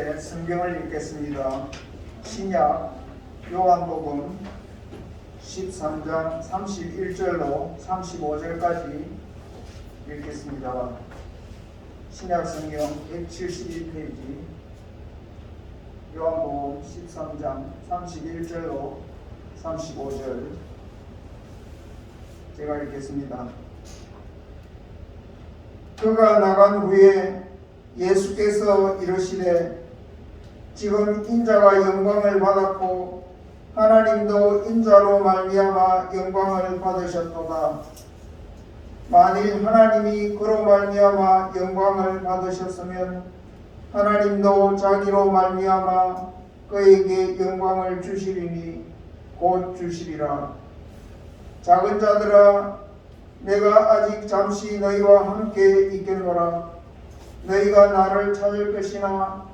함께 성경을 읽겠습니다. 신약 요한복음 13장 31절로 35절까지 읽겠습니다. 신약 성경 171페이지 요한복음 13장 31절로 35절 제가 읽겠습니다. 그가 나간 후에 예수께서 이르시되 지금 인자가 영광을 받았고 하나님도 인자로 말미암아 영광을 받으셨도다. 만일 하나님이 그로 말미암아 영광을 받으셨으면 하나님도 자기로 말미암아 그에게 영광을 주시리니 곧 주시리라. 작은 자들아, 내가 아직 잠시 너희와 함께 있겠노라. 너희가 나를 찾을 것이나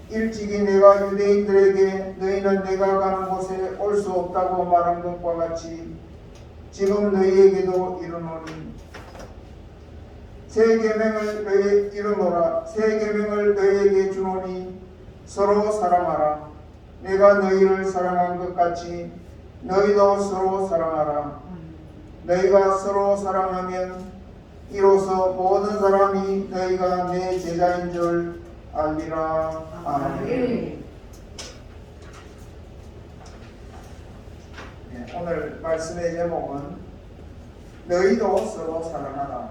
일찍이 내가 유대인들에게 너희는 내가 가는 곳에 올 수 없다고 말한 것과 같이 지금 너희에게도 이르노니 새 계명을 너희에게 주노니 서로 사랑하라. 내가 너희를 사랑한 것 같이 너희도 서로 사랑하라. 너희가 서로 사랑하면 이로써 모든 사람이 너희가 내 제자인 줄 알리라. 아멘. 오늘 말씀의 제목은 너희도 서로 사랑하라.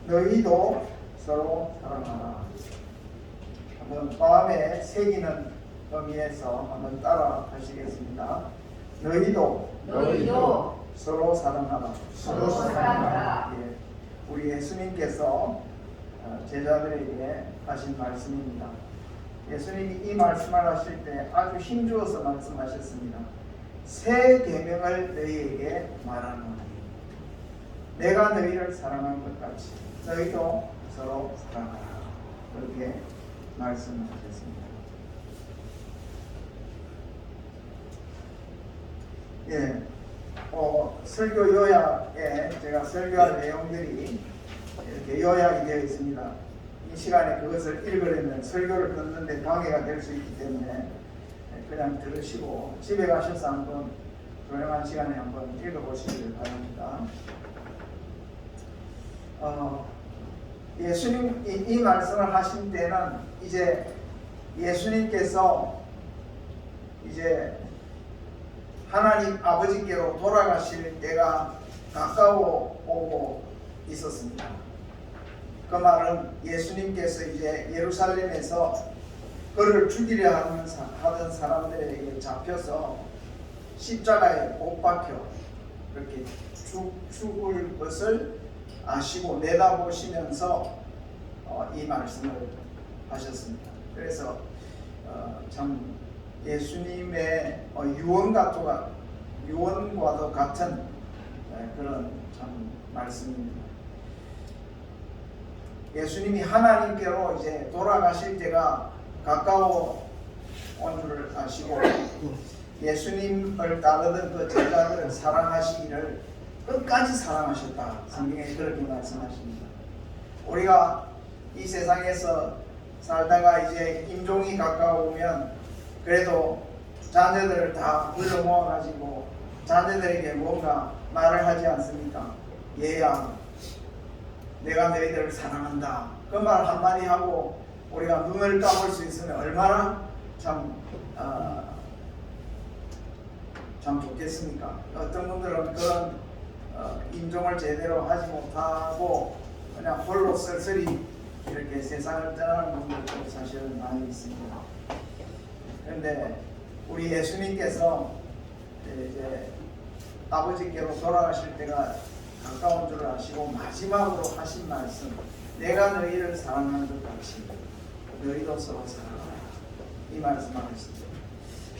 너희도 서로 사랑하라. 한번 마음에 새기는 의미에서 한번 따라 하시겠습니다. 너희도 서로 사랑하라. 서로 사랑하라. 예. 우리 예수님께서 제자들에게 하신 말씀입니다. 예수님이 이 말씀을 하실 때 아주 힘주어서 말씀하셨습니다. 새 계명을 너희에게 말하노니 내가 너희를 사랑한 것 같이 너희도 서로 사랑하라. 그렇게 말씀하셨습니다. 예. 설교 요약에 제가 설교할 내용들이 이렇게 요약이 되어 있습니다. 이 시간에 그것을 읽으려면 설교를 듣는데 방해가 될 수 있기 때문에 그냥 들으시고 집에 가셔서 한번 조용한 시간에 한번 읽어보시길 바랍니다. 예수님 이 말씀을 하신 때는 이제 예수님께서 이제 하나님 아버지께로 돌아가실 때가 가까워 오고 있었습니다. 그 말은 예수님께서 이제 예루살렘에서 그를 죽이려 하던 사람들에게 잡혀서 십자가에 못 박혀 그렇게 죽을 것을 아시고 내다보시면서 이 말씀을 하셨습니다. 그래서 참 예수님의 유언과도 같은 그런 참 말씀입니다. 예수님이 하나님께로 이제 돌아가실 때가 가까워 온 줄 아시고 예수님을 따르던 그 제자들을 사랑하시기를 끝까지 사랑하셨다. 성경에 그렇게 말씀하십니다. 우리가 이 세상에서 살다가 이제 임종이 가까우면 그래도 자녀들을 다 불러 모아가지고 자녀들에게 뭔가 말을 하지 않습니까? 얘야, 내가 너희들을 사랑한다. 그 말 한마디 하고 우리가 눈을 감을 수 있으면 얼마나 참 좋겠습니까? 어떤 분들은 그런 임종을 제대로 하지 못하고 그냥 홀로 쓸쓸히 이렇게 세상을 떠나는 분들도 사실은 많이 있습니다. 그런데 우리 예수님께서 이제 아버지께로 돌아가실 때가 가까운 줄 아시고 마지막으로 하신 말씀, 내가 너희를 사랑하는 것 같이 너희도 서로 사랑하라. 이 말씀을 하셨습니다.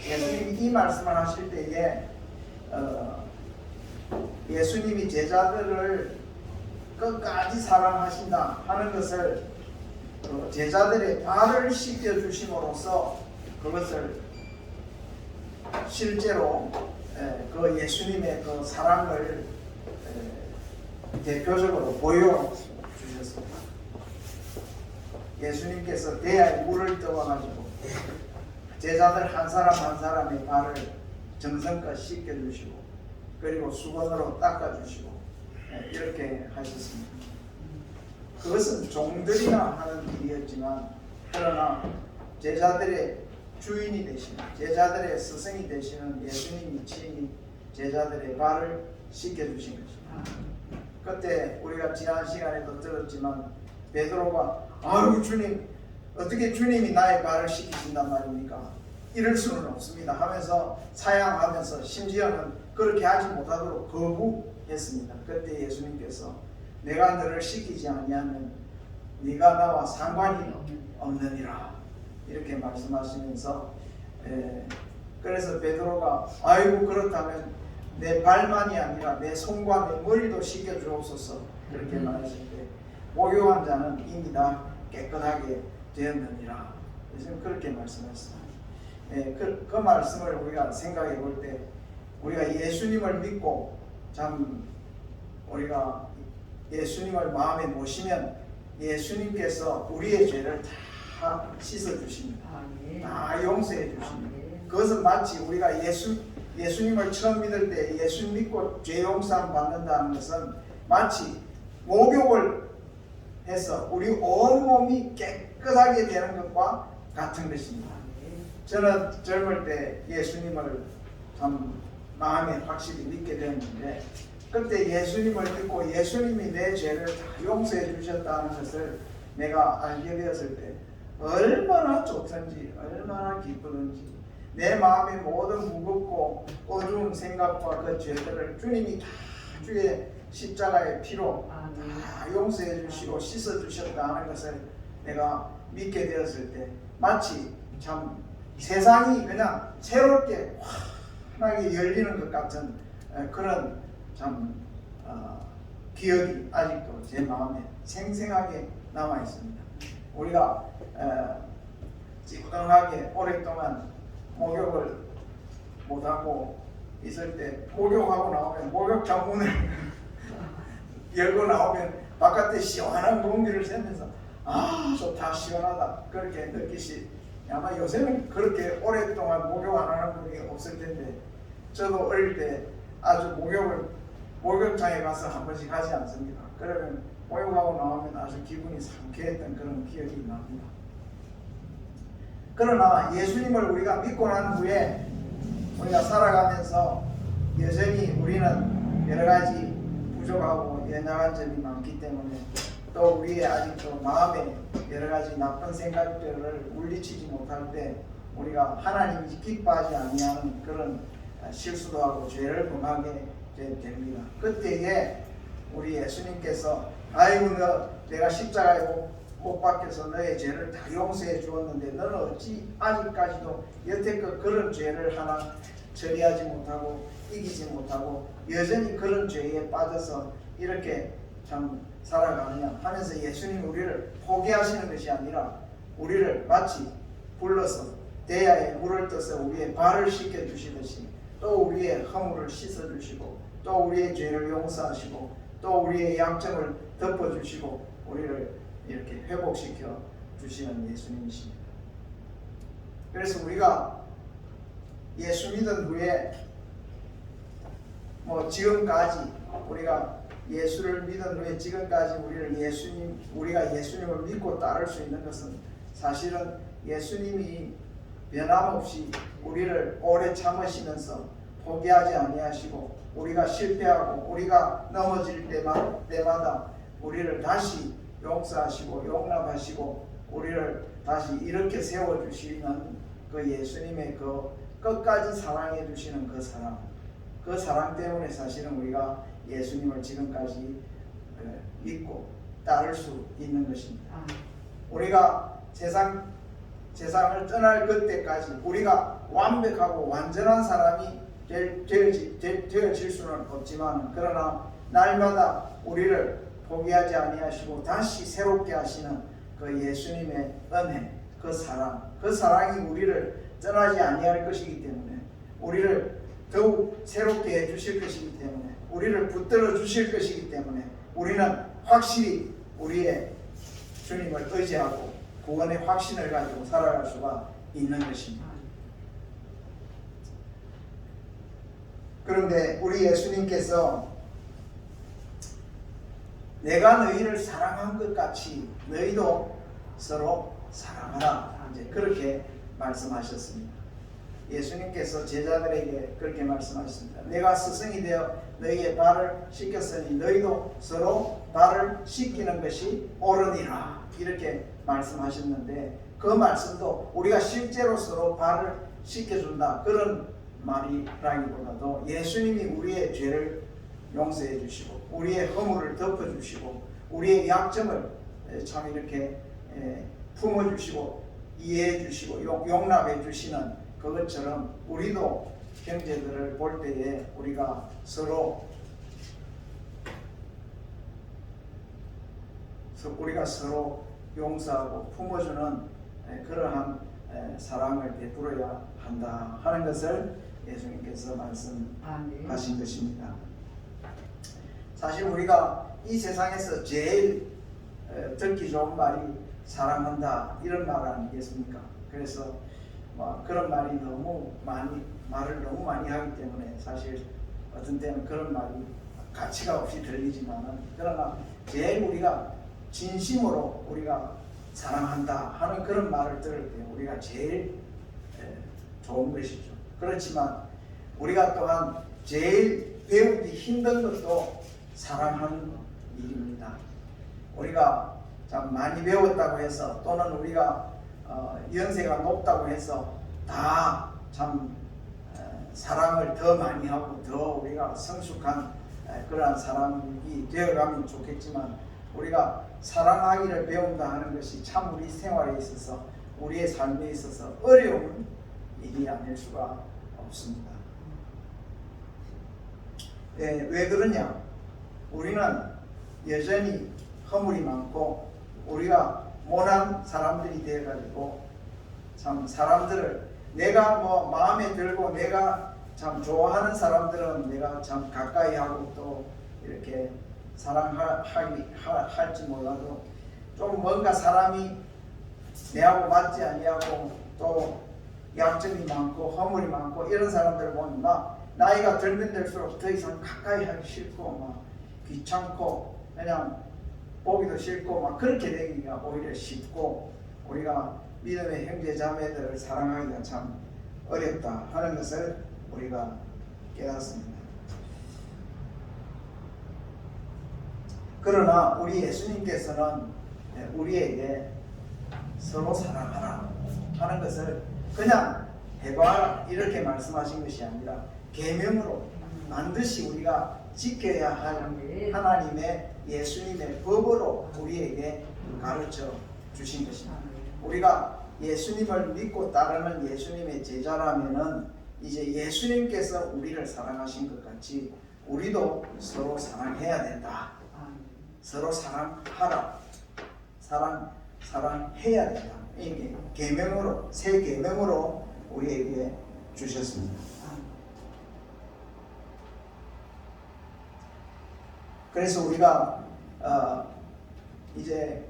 예수님이 이 말씀을 하실 때에 예수님이 제자들을 끝까지 사랑하신다 하는 것을 제자들의 발을 씻겨 주심으로써 그것을 실제로 그 예수님의 그 사랑을 대표적으로 보여주셨습니다. 예수님께서 대야에 물을 떠와가지고 제자들 한 사람 한 사람의 발을 정성껏 씻겨주시고 그리고 수건으로 닦아주시고 이렇게 하셨습니다. 그것은 종들이나 하는 일이었지만 그러나 제자들의 주인이 되시는 제자들의 스승이 되시는 예수님이 친히 제자들의 발을 씻겨주신 것입니다. 그때 우리가 지난 시간에도 들었지만 베드로가 아이고 주님 어떻게 주님이 나의 발을 씻기신단 말입니까? 이럴 수는 없습니다 하면서 사양하면서 심지어는 그렇게 하지 못하도록 거부했습니다. 그때 예수님께서 내가 너를 씻기지 아니하면 네가 나와 상관이 없느니라 이렇게 말씀하시면서 그래서 베드로가 아이고 그렇다면 내 발만이 아니라 내 손과 내 머리도 씻겨 주옵소서 그렇게 말했을 때 목욕한 자는 이미 다 깨끗하게 되었느니라 예수님 그렇게 말씀하셨습니다. 그 말씀을 우리가 생각해 볼 때 우리가 예수님을 믿고 참 우리가 예수님을 마음에 모시면 예수님께서 우리의 죄를 다 씻어 주십니다. 다 용서해 주십니다. 그것은 마치 우리가 예수님을 처음 믿을 때 예수 믿고 죄 용서함 받는다는 것은 마치 목욕을 해서 우리 온몸이 깨끗하게 되는 것과 같은 것입니다. 저는 젊을 때 예수님을 참 마음에 확실히 믿게 되었는데 그때 예수님을 믿고 예수님이 내 죄를 다 용서해 주셨다는 것을 내가 알게 되었을 때 얼마나 좋든지 얼마나 기쁘든지 내 마음의 모든 무겁고 어두운 생각과 그 죄들을 주님이 다 주의 십자가의 피로 다 용서해 주시고 씻어 주셨다는 것을 내가 믿게 되었을 때 마치 참 세상이 그냥 새롭게 환하게 열리는 것 같은 그런 참 기억이 아직도 제 마음에 생생하게 남아 있습니다. 우리가 찌뿌둥하게 오랫동안 목욕을 못하고 있을 때 목욕하고 나오면 목욕장 문을 열고 나오면 바깥에 시원한 공기를 쐬면서 아 좋다 시원하다 그렇게 느끼시 아마 요새는 그렇게 오랫동안 목욕 안 하는 분이 없을 텐데 저도 어릴 때 아주 목욕장에 가서 한 번씩 하지 않습니까? 그러면 목욕하고 나오면 아주 기분이 상쾌했던 그런 기억이 납니다. 그러나 예수님을 우리가 믿고 난 후에 우리가 살아가면서 여전히 우리는 여러 가지 부족하고 연약한 점이 많기 때문에 또 우리의 아직도 마음에 여러 가지 나쁜 생각들을 물리치지 못할 때 우리가 하나님이 기뻐하지 아니하는 그런 실수도 하고 죄를 범하게 됩니다. 그때에 우리 예수님께서 아이고 내가 십자가에 못 박혀서 너의 죄를 다 용서해 주었는데 너는 어찌 아직까지도 여태껏 그런 죄를 하나 처리하지 못하고 이기지 못하고 여전히 그런 죄에 빠져서 이렇게 참 살아가느냐 하면서 예수님이 우리를 포기하시는 것이 아니라 우리를 마치 불러서 대야에 물을 떠서 우리의 발을 씻겨 주시듯이 또 우리의 허물을 씻어 주시고 또 우리의 죄를 용서하시고 또 우리의 약점을 덮어 주시고 우리를 이렇게 회복시켜 주시는 예수님이십니다. 그래서 우리가 예수 믿은 후에 지금까지 우리가 예수를 믿은 후에 지금까지 우리가 예수님을 믿고 따를 수 있는 것은 사실은 예수님이 변함없이 우리를 오래 참으시면서 포기하지 아니하시고 우리가 실패하고 우리가 넘어질 때마다 우리를 다시 용서하시고 용납하시고 우리를 다시 이렇게 세워주시는 그 예수님의 그 끝까지 사랑해 주시는 그 사랑 때문에 사실은 우리가 예수님을 지금까지 믿고 따를 수 있는 것입니다. 우리가 세상을 떠날 그때까지 우리가 완벽하고 완전한 사람이 되어질 수는 없지만 그러나 날마다 우리를 포기하지 아니하시고 다시 새롭게 하시는 그 예수님의 은혜, 그 사랑이 우리를 떠나지 아니할 것이기 때문에 우리를 더욱 새롭게 해주실 것이기 때문에 우리를 붙들어 주실 것이기 때문에 우리는 확실히 우리의 주님을 의지하고 구원의 확신을 가지고 살아갈 수가 있는 것입니다. 그런데 우리 예수님께서 내가 너희를 사랑한 것 같이 너희도 서로 사랑하라, 이제 그렇게 말씀하셨습니다. 예수님께서 제자들에게 그렇게 말씀하셨습니다. 내가 스승이 되어 너희의 발을 씻겼으니 너희도 서로 발을 씻기는 것이 옳으니라, 이렇게 말씀하셨는데, 그 말씀도 우리가 실제로 서로 발을 씻겨준다 그런 말이라기보다도 예수님이 우리의 죄를 용서해 주시고 우리의 허물을 덮어주시고 우리의 약점을 참 이렇게 품어주시고 이해해 주시고 용납해 주시는 그것처럼 우리도 형제들을 볼 때에 우리가 서로 용서하고 품어주는 그러한 사랑을 베풀어야 한다 하는 것을 예수님께서 말씀하신 것입니다. 사실 우리가 이 세상에서 제일 듣기 좋은 말이 사랑한다 이런 말 아니겠습니까? 그래서 그런 말이 말을 너무 많이 하기 때문에 사실 어떤 때는 그런 말이 가치가 없이 들리지만은, 그러나 제일 우리가 진심으로 우리가 사랑한다 하는 그런 말을 들을 때 우리가 제일 좋은 것이죠. 그렇지만 우리가 또한 제일 배우기 힘든 것도 사랑하는 일입니다. 우리가 참 많이 배웠다고 해서 또는 우리가 연세가 높다고 해서 다 참 사랑을 더 많이 하고 더 우리가 성숙한 그러한 사람이 되어가면 좋겠지만, 우리가 사랑하기를 배운다 하는 것이 참 우리 생활에 있어서 우리의 삶에 있어서 어려운 일이 아닐 수가 없습니다. 왜 그러냐? 우리는 여전히 허물이 많고 우리가 모난 사람들이 되어가지고 참 사람들을 내가 마음에 들고 내가 참 좋아하는 사람들은 내가 참 가까이 하고 또 이렇게 사랑할지 몰라도 좀 뭔가 사람이 내하고 맞지 아니하고 또 약점이 많고 허물이 많고 이런 사람들을 보면 나이가 들면 들수록 더 이상 가까이 하기 싫고 귀찮고 그냥 보기도 싫고 그렇게 되기가 오히려 쉽고, 우리가 믿음의 형제 자매들을 사랑하기가 참 어렵다 하는 것을 우리가 깨닫습니다. 그러나 우리 예수님께서는 우리에게 서로 사랑하라 하는 것을 그냥 해봐라 이렇게 말씀하신 것이 아니라 계명으로 반드시 우리가 지켜야 할 하나님의 예수님의 법으로 우리에게 가르쳐 주신 것입니다. 우리가 예수님을 믿고 따르는 예수님의 제자라면은 이제 예수님께서 우리를 사랑하신 것 같이 우리도 서로 사랑해야 된다. 서로 사랑하라. 사랑해야 된다. 이게 계명으로, 새 계명으로 우리에게 주셨습니다. 그래서 우리가 이제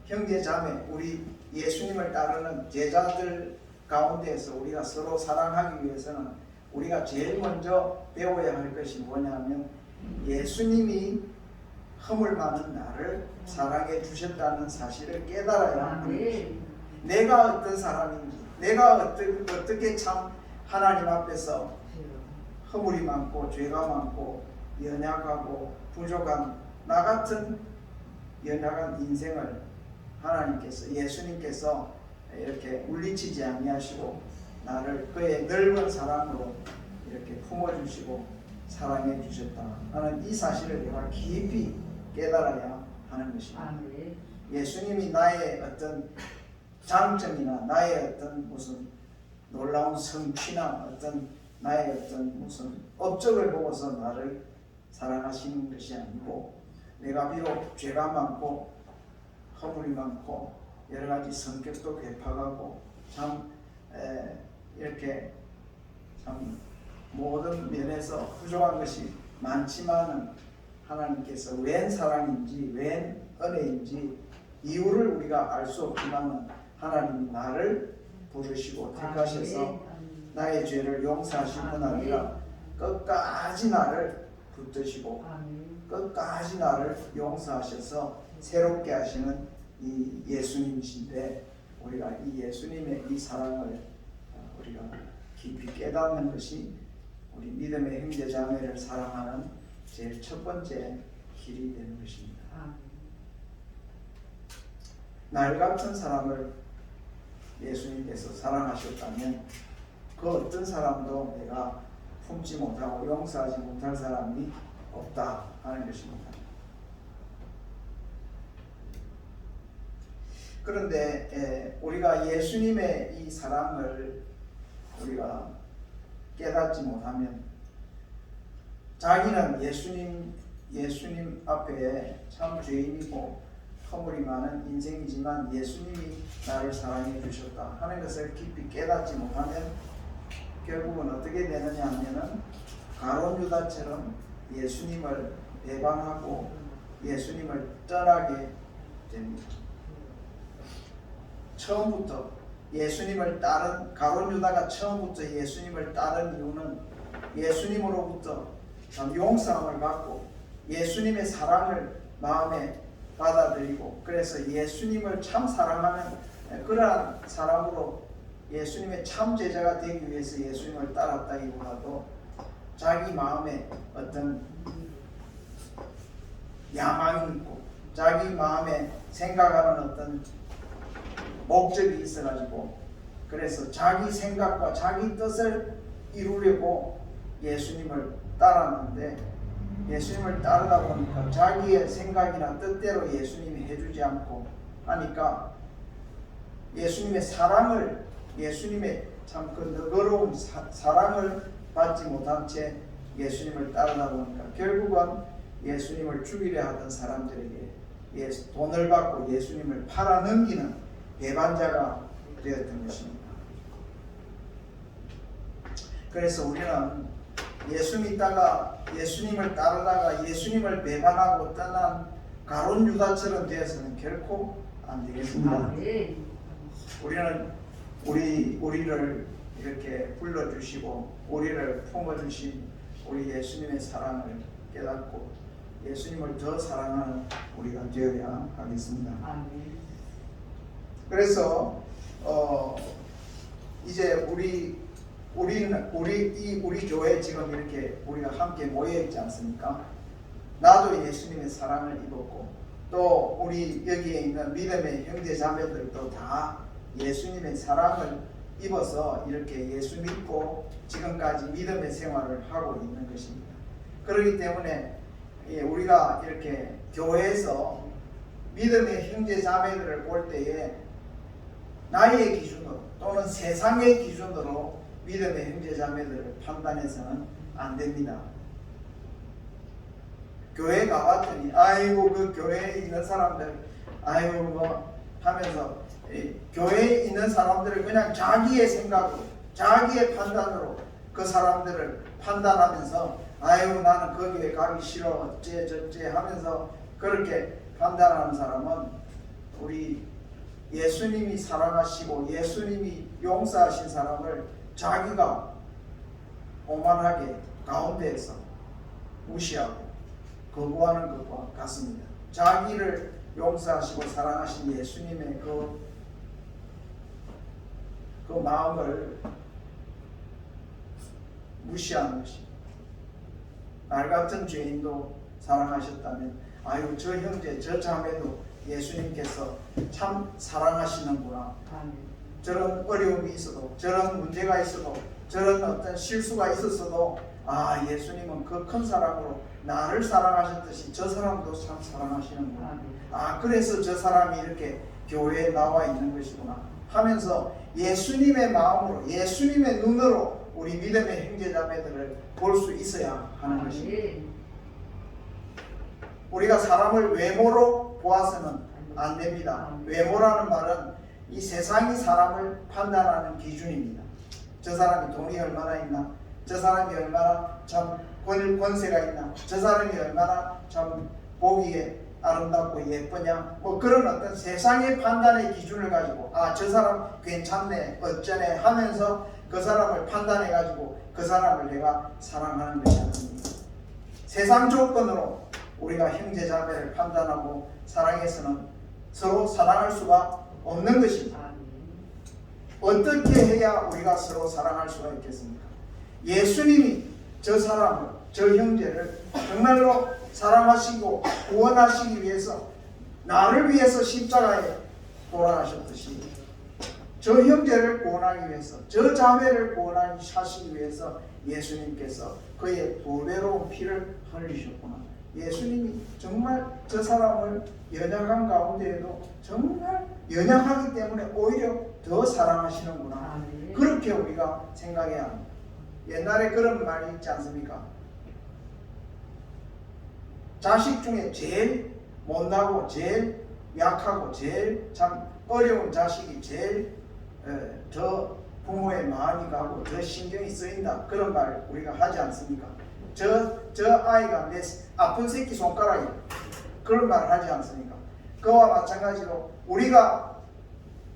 형제 자매, 우리 예수님을 따르는 제자들 가운데에서 우리가 서로 사랑하기 위해서는 우리가 제일 먼저 배워야 할 것이 뭐냐면, 예수님이 허물 많은 나를 사랑해 주셨다는 사실을 깨달아야 하는 것입니다. 내가 어떤 사람인지, 내가 어떻게 참 하나님 앞에서 허물이 많고 죄가 많고 연약하고 부족한 나 같은 연약한 인생을 하나님께서, 예수님께서 이렇게 물리치지 아니하시고 나를 그의 넓은 사랑으로 이렇게 품어주시고 사랑해 주셨다 하는 이 사실을 내가 깊이 깨달아야 하는 것입니다. 예수님이 나의 어떤 장점이나 나의 어떤 무슨 놀라운 성취나 어떤 나의 어떤 무슨 업적을 보고서 나를 사랑하시는 것이 아니고, 내가 비록 죄가 많고 허물이 많고 여러 가지 성격도 괴팍하고 참 이렇게 참 모든 면에서 부족한 것이 많지만은, 하나님께서 웬 사랑인지 웬 은혜인지 이유를 우리가 알 수 없지만 하나님이 나를 부르시고 택하셔서 나의 죄를 용서하실 뿐 아니라 끝까지 나를 붙드시고 끝까지 나를 용서하셔서 새롭게 하시는 이 예수님이신데, 우리가 이 예수님의 이 사랑을 우리가 깊이 깨닫는 것이 우리 믿음의 형제 자매를 사랑하는 제일 첫 번째 길이 되는 것입니다. 날 같은 사람을 예수님께서 사랑하셨다면 그 어떤 사람도 내가 품지 못하고 용서하지 못할 사람이 없다 하는 것입니다. 그런데 우리가 예수님의 이 사랑을 우리가 깨닫지 못하면 자기는 예수님 앞에 참 죄인이고 허물이 많은 인생이지만 예수님이 나를 사랑해 주셨다 하는 것을 깊이 깨닫지 못하면 결국은 어떻게 되느냐 하면은 가룟 유다처럼 예수님을 배반하고 예수님을 떠나게 됩니다. 처음부터 예수님을 따른 가룟 유다가 처음부터 예수님을 따른 이유는 예수님으로부터 참 용서함을 받고 예수님의 사랑을 마음에 받아들이고, 그래서 예수님을 참 사랑하는 그러한 사람으로 예수님의 참 제자가 되기 위해서 예수님을 따랐다기보다도 자기 마음에 어떤 야망이 있고 자기 마음에 생각하는 어떤 목적이 있어가지고, 그래서 자기 생각과 자기 뜻을 이루려고 예수님을 따랐는데, 예수님을 따르다 보니까 자기의 생각이나 뜻대로 예수님이 해주지 않고 하니까 예수님의 사랑을, 예수님의 참 그 너그러운 사랑을 받지 못한 채 예수님을 따르다 보니까 결국은 예수님을 죽이려 하던 사람들에게 돈을 받고 예수님을 팔아넘기는 배반자가 되었던 것입니다. 그래서 우리는 예수 믿다가 예수님을 따르다가 예수님을 배반하고 떠난 가룟 유다처럼 되어서는 결코 안 되겠습니다. 우리는 우리를 이렇게 불러주시고 우리를 품어주신 우리 예수님의 사랑을 깨닫고 예수님을 더 사랑하는 우리가 되어야 하겠습니다. 그래서 이제 우리 교회 지금 이렇게 우리가 함께 모여 있지 않습니까? 나도 예수님의 사랑을 입었고 또 우리 여기에 있는 믿음의 형제 자매들도 다 예수님의 사랑을 입어서 이렇게 예수 믿고 지금까지 믿음의 생활을 하고 있는 것입니다. 그렇기 때문에 우리가 이렇게 교회에서 믿음의 형제 자매들을 볼 때에 나의 기준으로 또는 세상의 기준으로 믿음의 형제 자매들을 판단해서는 안 됩니다. 교회 가봤더니 아이고 그 교회에 있는 사람들 아이고 뭐 하면서 교회에 있는 사람들을 그냥 자기의 생각으로 자기의 판단으로 그 사람들을 판단하면서 아이고 나는 거기에 가기 싫어 어째 저째 하면서 그렇게 판단하는 사람은 우리 예수님이 사랑하시고 예수님이 용서하신 사람을 자기가 오만하게 가운데에서 무시하고 거부하는 것과 같습니다. 자기를 용서하시고 사랑하신 예수님의 그 마음을 무시하는 것입니다. 날 같은 죄인도 사랑하셨다면 아유 저 형제 저 자매도 예수님께서 참 사랑하시는구나. 저런 어려움이 있어도 저런 문제가 있어도 저런 어떤 실수가 있었어도 아 예수님은 그 큰 사랑으로 나를 사랑하셨듯이 저 사람도 참 사랑하시는구나. 아 그래서 저 사람이 이렇게 교회에 나와 있는 것이구나 하면서 예수님의 마음으로 예수님의 눈으로 우리 믿음의 형제자매들을 볼 수 있어야 하는 것입니다. 우리가 사람을 외모로 보아서는 안 됩니다. 외모라는 말은 이 세상이 사람을 판단하는 기준입니다. 저 사람이 돈이 얼마나 있나, 저 사람이 얼마나 참 권세가 있나, 저 사람이 얼마나 참 보기에 아름답고 예쁘냐 뭐 그런 어떤 세상의 판단의 기준을 가지고 아 저 사람 괜찮네 어쩌네 하면서 그 사람을 판단해 가지고 그 사람을 내가 사랑하는 것이 아닙니다. 세상 조건으로 우리가 형제 자매를 판단하고 사랑해서는 서로 사랑할 수가 없는 것입니다. 어떻게 해야 우리가 서로 사랑할 수가 있겠습니까? 예수님이 저 사람을, 저 형제를 정말로 사랑하시고 구원하시기 위해서 나를 위해서 십자가에 돌아가셨듯이 저 형제를 구원하기 위해서 저 자매를 구원하시기 위해서 예수님께서 그의 보배로운 피를 흘리셨구나. 예수님이 정말 저 사람을 연약한 가운데에도 정말 연약하기 때문에 오히려 더 사랑하시는구나. 그렇게 우리가 생각해야 합니다. 옛날에 그런 말이 있지 않습니까? 자식 중에 제일 못나고 제일 약하고 제일 참 어려운 자식이 제일 저 부모의 마음이 가고 더 신경이 쓰인다. 그런 말 우리가 하지 않습니까? 저 아이가 내 아픈 새끼 손가락이 그런 말을 하지 않습니까? 그와 마찬가지로 우리가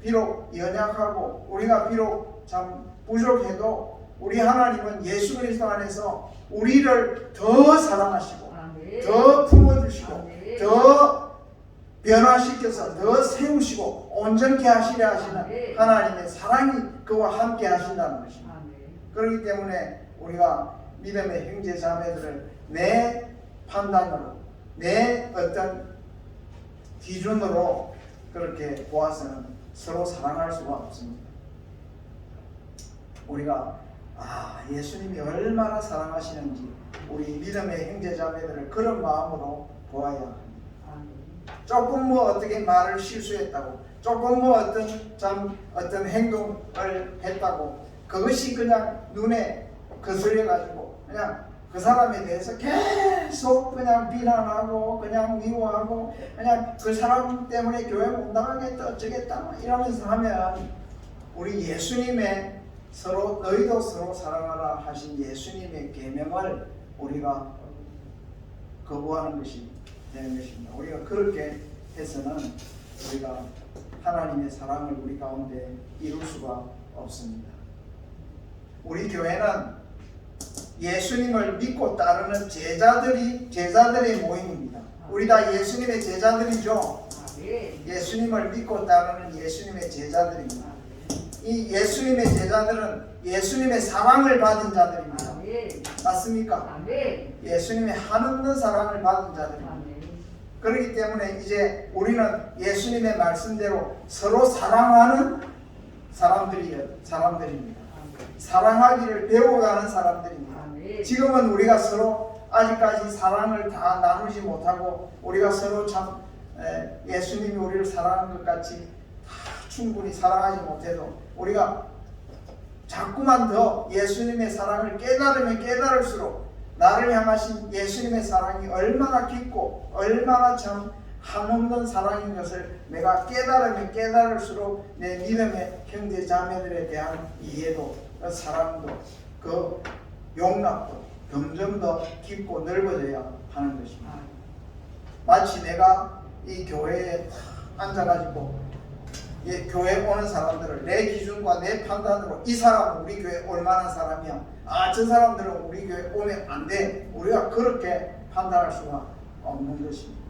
비록 연약하고 우리가 비록 참 부족해도 우리 하나님은 예수 그리스도 안에서 우리를 더 사랑하시고 더 품어주시고 더 변화시켜서 더 세우시고 온전케 하시려 하시는 하나님의 사랑이 그와 함께 하신다는 것입니다. 그렇기 때문에 우리가 믿음의 형제 자매들을 내 판단으로 내 어떤 기준으로 그렇게 보아서는 서로 사랑할 수가 없습니다. 우리가 예수님이 얼마나 사랑하시는지 우리 믿음의 형제 자매들을 그런 마음으로 보아야 합니다. 조금 뭐 어떻게 말을 실수했다고 조금 뭐 어떤 행동을 했다고 그것이 그냥 눈에 거슬려 가지고 그냥 그 사람에 대해서 계속 그냥 비난하고 그냥 미워하고 그냥 그 사람 때문에 교회 못 나가겠다 어쩌겠다 이러면서 하면 우리 예수님의 서로 너희도 서로 사랑하라 하신 예수님의 계명을 우리가 거부하는 것이 되는 것입니다. 우리가 그렇게 해서는 우리가 하나님의 사랑을 우리 가운데 이룰 수가 없습니다. 우리 교회는 예수님을 믿고 따르는 제자들의 모임입니다. 우리 다 예수님의 제자들이죠. 예수님을 믿고 따르는 예수님의 제자들입니다. 이 예수님의 제자들은 예수님의 사랑을 받은 자들입니다. 맞습니까? 예수님의 한없는 사랑을 받은 자들입니다. 그렇기 때문에 이제 우리는 예수님의 말씀대로 서로 사랑하는 사람들입니다. 사랑하기를 배워가는 사람들입니다. 지금은 우리가 서로 아직까지 사랑을 다 나누지 못하고 우리가 서로 참 예수님이 우리를 사랑하는 것 같이 다 충분히 사랑하지 못해도 우리가 자꾸만 더 예수님의 사랑을 깨달으면 깨달을수록 나를 향하신 예수님의 사랑이 얼마나 깊고 얼마나 참 한없는 사랑인 것을 내가 깨달으면 깨달을수록 내 믿음의 형제 자매들에 대한 이해도 그 사랑도 그 용납도 점점 더 깊고 넓어져야 하는 것입니다. 마치 내가 이 교회에 앉아가지고 교회 오는 사람들을 내 기준과 내 판단으로 이 사람은 우리 교회 올 만한 사람이야. 저 사람들은 우리 교회 오면 안 돼. 우리가 그렇게 판단할 수가 없는 것입니다.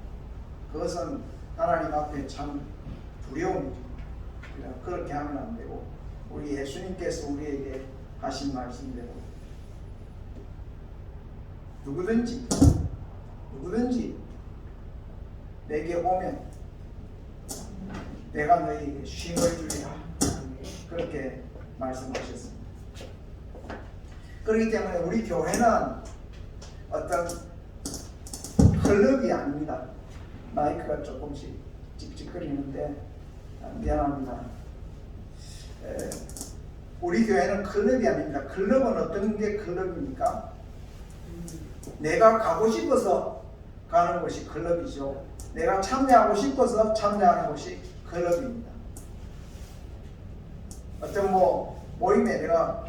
그것은 하나님 앞에 참 두려움이죠. 그렇게 하면 안 되고 우리 예수님께서 우리에게 하신 말씀대로 누구든지 내게 오면 내가 너희에게 쉼을 주리라 그렇게 말씀하셨습니다. 그렇기 때문에 우리 교회는 어떤 클럽이 아닙니다. 마이크가 조금씩 찍찍거리는데 미안합니다. 우리 교회는 클럽이 아닙니다. 클럽은 어떤 게 클럽입니까? 내가 가고 싶어서 가는 것이 클럽이죠. 내가 참여하고 싶어서 참여하는 것이 클럽입니다. 어떤 모임에 내가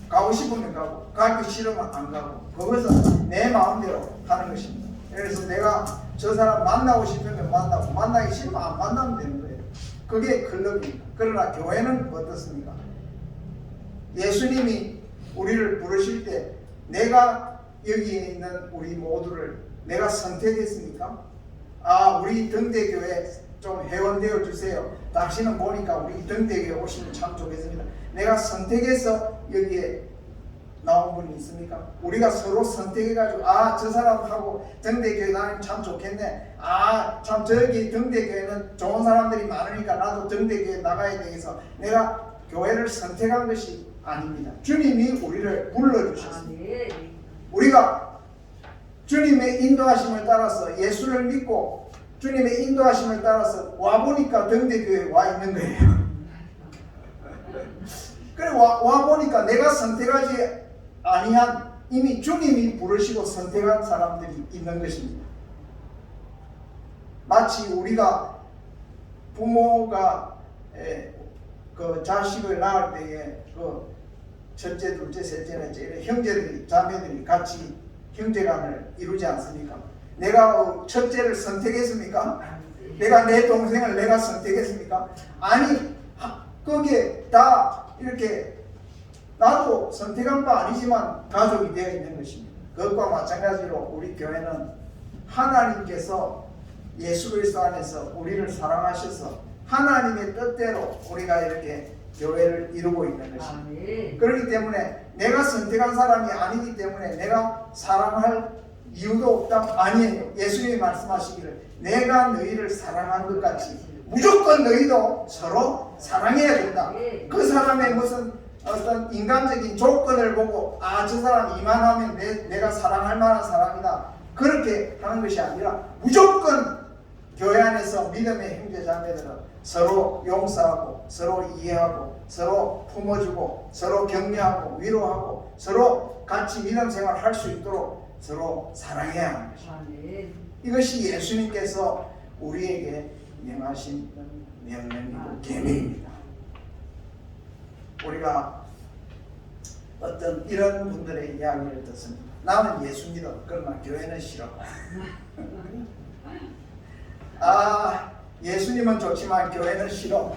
가고 싶으면 가고 가기 싫으면 안 가고 그것은 내 마음대로 하는 것입니다. 그래서 내가 저 사람 만나고 싶으면 만나고 만나기 싫으면 안 만나면 되는 거예요. 그게 클럽입니다. 그러나 교회는 어떻습니까? 예수님이 우리를 부르실 때 내가 여기에 있는 우리 모두를 내가 선택했습니까? 아, 우리 등대교회 좀 회원되어 주세요. 당신은 보니까 우리 등대교회 오시면 참 좋겠습니다. 내가 선택해서 여기에 나온 분이 있습니까? 우리가 서로 선택해가지고 아, 저 사람하고 등대교회 다니면 참 좋겠네. 아, 참 저기 등대교회는 좋은 사람들이 많으니까 나도 등대교회 나가야 되겠어. 내가 교회를 선택한 것이 아닙니다. 주님이 우리를 불러주셨습니다. 우리가 주님의 인도하심을 따라서 예수를 믿고 주님의 인도하심을 따라서 와보니까 등대교회에 와 있는 거예요. 그래 와보니까 내가 선택하지 아니한 이미 주님이 부르시고 선택한 사람들이 있는 것입니다. 마치 우리가 부모가 그 자식을 낳을 때에 그 첫째, 둘째, 셋째, 넷째 형제들이 자매들이 같이 형제간을 이루지 않습니까? 내가 첫째를 선택했습니까? 내가 내 동생을 내가 선택했습니까? 아니, 거기에 다 이렇게 나도 선택한 바 아니지만 가족이 되어 있는 것입니다. 그것과 마찬가지로 우리 교회는 하나님께서 예수 그리스도 안에서 우리를 사랑하셔서 하나님의 뜻대로 우리가 이렇게 교회를 이루고 있는 것입니다. 그렇기 때문에 내가 선택한 사람이 아니기 때문에 내가 사랑할 이유도 없다? 아니에요. 예수님이 말씀하시기를 내가 너희를 사랑한 것 같이 무조건 너희도 서로 사랑해야 된다. 그 사람의 무슨 어떤 인간적인 조건을 보고 아, 저 사람 이만하면 내가 사랑할 만한 사람이다. 그렇게 하는 것이 아니라 무조건 교회 안에서 믿음의 형제 자매들은 서로 용서하고 서로 이해하고 서로 품어주고 서로 격려하고 위로하고 서로 같이 믿음 생활을 할 수 있도록 서로 사랑해야 하는 것입니다. 이것이 예수님께서 우리에게 명하신 명령이고 계명입니다. 우리가 어떤 이런 분들의 이야기를 듣습니다. 나는 예수 믿어. 그러나 교회는 싫어. 아, 예수님은 좋지만 교회는 싫어.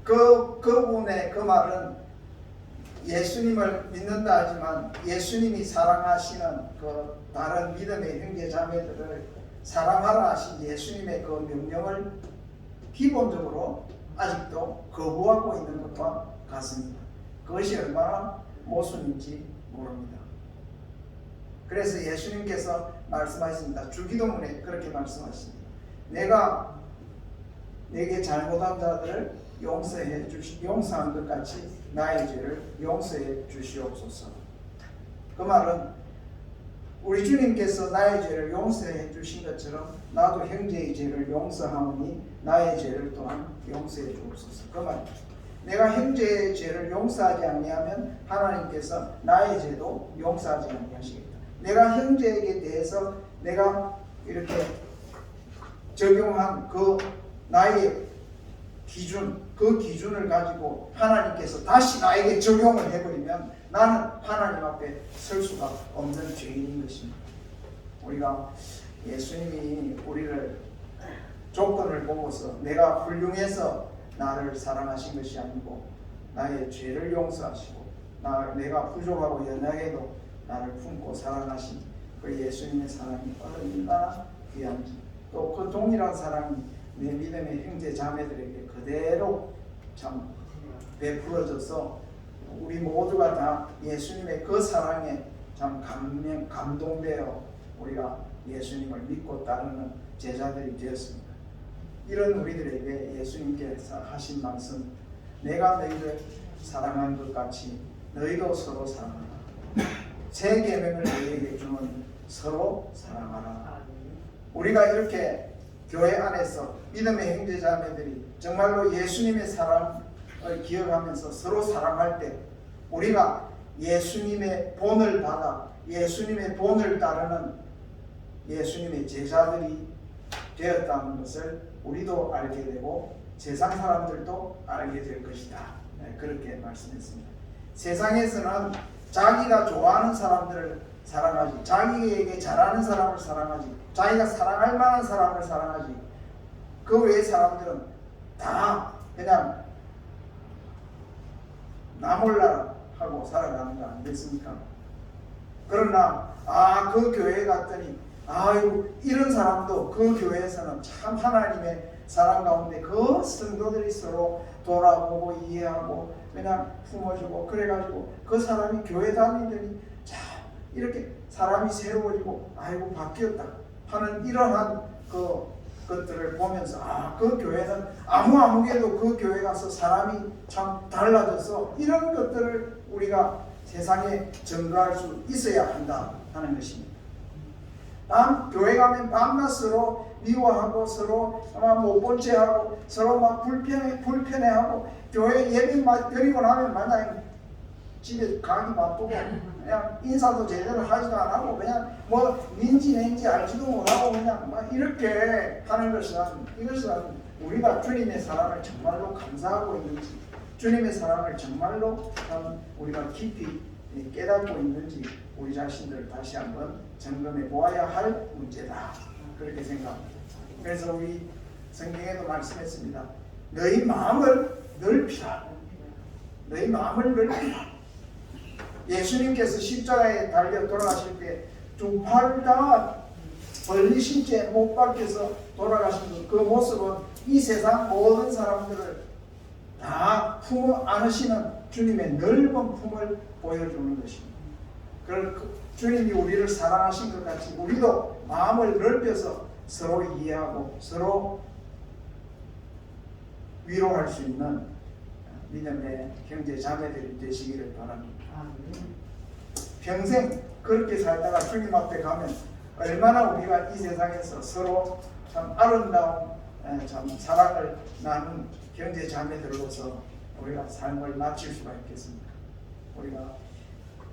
그분의 그 말은 예수님을 믿는다 하지만 예수님이 사랑하시는 그 다른 믿음의 형제 자매들을 사랑하라 하신 예수님의 그 명령을 기본적으로 아직도 거부하고 있는 것과 같습니다. 그것이 얼마나 모순인지 모릅니다. 그래서 예수님께서 말씀하십니다. 주기도문에 그렇게 말씀하십니다. 내가 내게 잘못한 자들을 용서한 것 같이 나의 죄를 용서해 주시옵소서. 그 말은 우리 주님께서 나의 죄를 용서해 주신 것처럼 나도 형제의 죄를 용서하오니 나의 죄를 또한 용서해 주옵소서. 그 말입니다. 내가 형제의 죄를 용서하지 아니하면 하나님께서 나의 죄도 용서하지 아니하시겠다. 내가 형제에게 대해서 내가 이렇게 적용한 그 나의 기준, 그 기준을 가지고 하나님께서 다시 나에게 적용을 해버리면 나는 하나님 앞에 설 수가 없는 죄인인 것입니다. 우리가 예수님이 우리를 조건을 보고서 내가 훌륭해서 나를 사랑하신 것이 아니고 나의 죄를 용서하시고 내가 부족하고 연약해도 나를 품고 사랑하신 그 예수님의 사랑이 얼마나 귀한지, 또 그 동일한 사랑이 내 믿음의 형제 자매들에게 그대로 참 베풀어져서 우리 모두가 다 예수님의 그 사랑에 참 감동되어 우리가 예수님을 믿고 따르는 제자들이 되었습니다. 이런 우리들에게 예수님께서 하신 말씀, 내가 너희를 사랑한 것 같이 너희도 서로 사랑하라. 새 계명을 너희에게 주는 서로 사랑하라. 우리가 이렇게 교회 안에서 믿음의 형제자매들이 정말로 예수님의 사랑을 기억하면서 서로 사랑할 때 우리가 예수님의 본을 받아 예수님의 본을 따르는 예수님의 제자들이 되었다는 것을 우리도 알게 되고 세상 사람들도 알게 될 것이다. 그렇게 말씀했습니다. 세상에서는 자기가 좋아하는 사람들을 사랑하지. 자기에게 잘하는 사람을 사랑하지. 자기가 사랑할 만한 사람을 사랑하지. 그 외의 사람들은 다 그냥 나 몰라 하고 살아가는 거 아니겠습니까? 그러나 그 교회에 갔더니 아유 이런 사람도 그 교회에서는 참 하나님의 사랑 가운데 그 성도들이 서로 돌아보고 이해하고 그냥 품어주고 그래가지고 그 사람이 교회 다니더니 참 이렇게 사람이 새로워지고 아이고 바뀌었다 하는 이러한 것들을 보면서 그 교회는 아무개도 그 교회 가서 사람이 참 달라져서 이런 것들을 우리가 세상에 전가할 수 있어야 한다 하는 것입니다. 교회 가면 밤낮 서로 미워하고 서로 못 본 채하고 서로 막 불편해하고 교회 예배 드리고 나면 만약에 집에 가기 바쁘고 그냥 인사도 제대로 하지도 안 하고 그냥 뭐 민지 알지도 못하고 그냥 막 이렇게 하는 이것은 우리가 주님의 사랑을 정말로 감사하고 있는지 주님의 사랑을 정말로 우리가 깊이 깨닫고 있는지 우리 자신들 다시 한번 점검해 보아야 할 문제다 그렇게 생각합니다. 그래서 우리 성경에도 말씀했습니다. 너희 마음을 넓히라. 너희 마음을 넓히라. 예수님께서 십자가에 달려 돌아가실 때 두 팔 다 벌리신 채 못 박혀서 돌아가신 그 모습은 이 세상 모든 사람들을 다 품어 안으시는 주님의 넓은 품을 보여주는 것입니다. 주님이 우리를 사랑하신 것 같이 우리도 마음을 넓혀서 서로 이해하고 서로 위로할 수 있는 믿음의 형제 자매들이 되시기를 바랍니다. 평생 그렇게 살다가 주님 앞에 가면 얼마나 우리가 이 세상에서 서로 참 아름다운 참 사랑을 나눈 형제 자매들로서 우리가 삶을 마칠 수가 있겠습니까? 우리가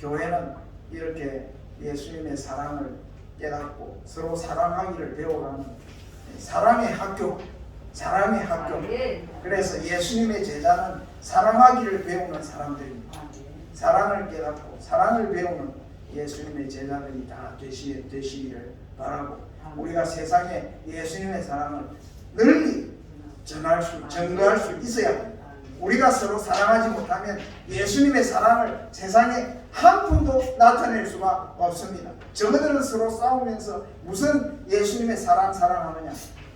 교회는 이렇게 예수님의 사랑을 깨닫고 서로 사랑하기를 배워가는 사랑의 학교. 그래서 예수님의 제자는 사랑하기를 배우는 사람들입니다. 사랑을 깨닫고 사랑을 배우는 예수님의 제자들이 다 되시기를 바라고 우리가 세상에 예수님의 사랑을 널리 전가할 수 있어야 합니다. 우리가 서로 사랑하지 못하면 예수님의 사랑을 세상에 한 푼도 나타낼 수가 없습니다. 저들은 서로 싸우면서 무슨 예수님의 사랑하느냐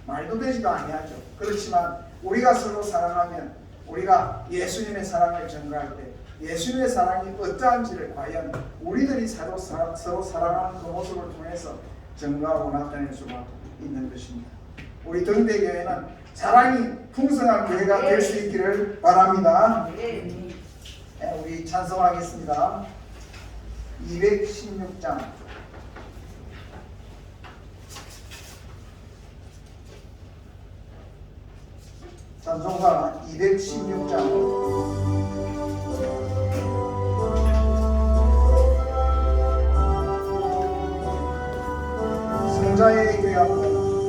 말도 되지도 아니하죠. 그렇지만 우리가 서로 사랑하면 우리가 예수님의 사랑을 전가할 때 예수님의 사랑이 어떠한지를 과연 우리들이 서로 사랑하는 그 모습을 통해서 전가하고 나타낼 수가 있는 것입니다. 우리 등대교회는 사랑이 풍성한 교회가 될 수 있기를 바랍니다. 우리 찬송하겠습니다. 216장 찬송가 216장 성자의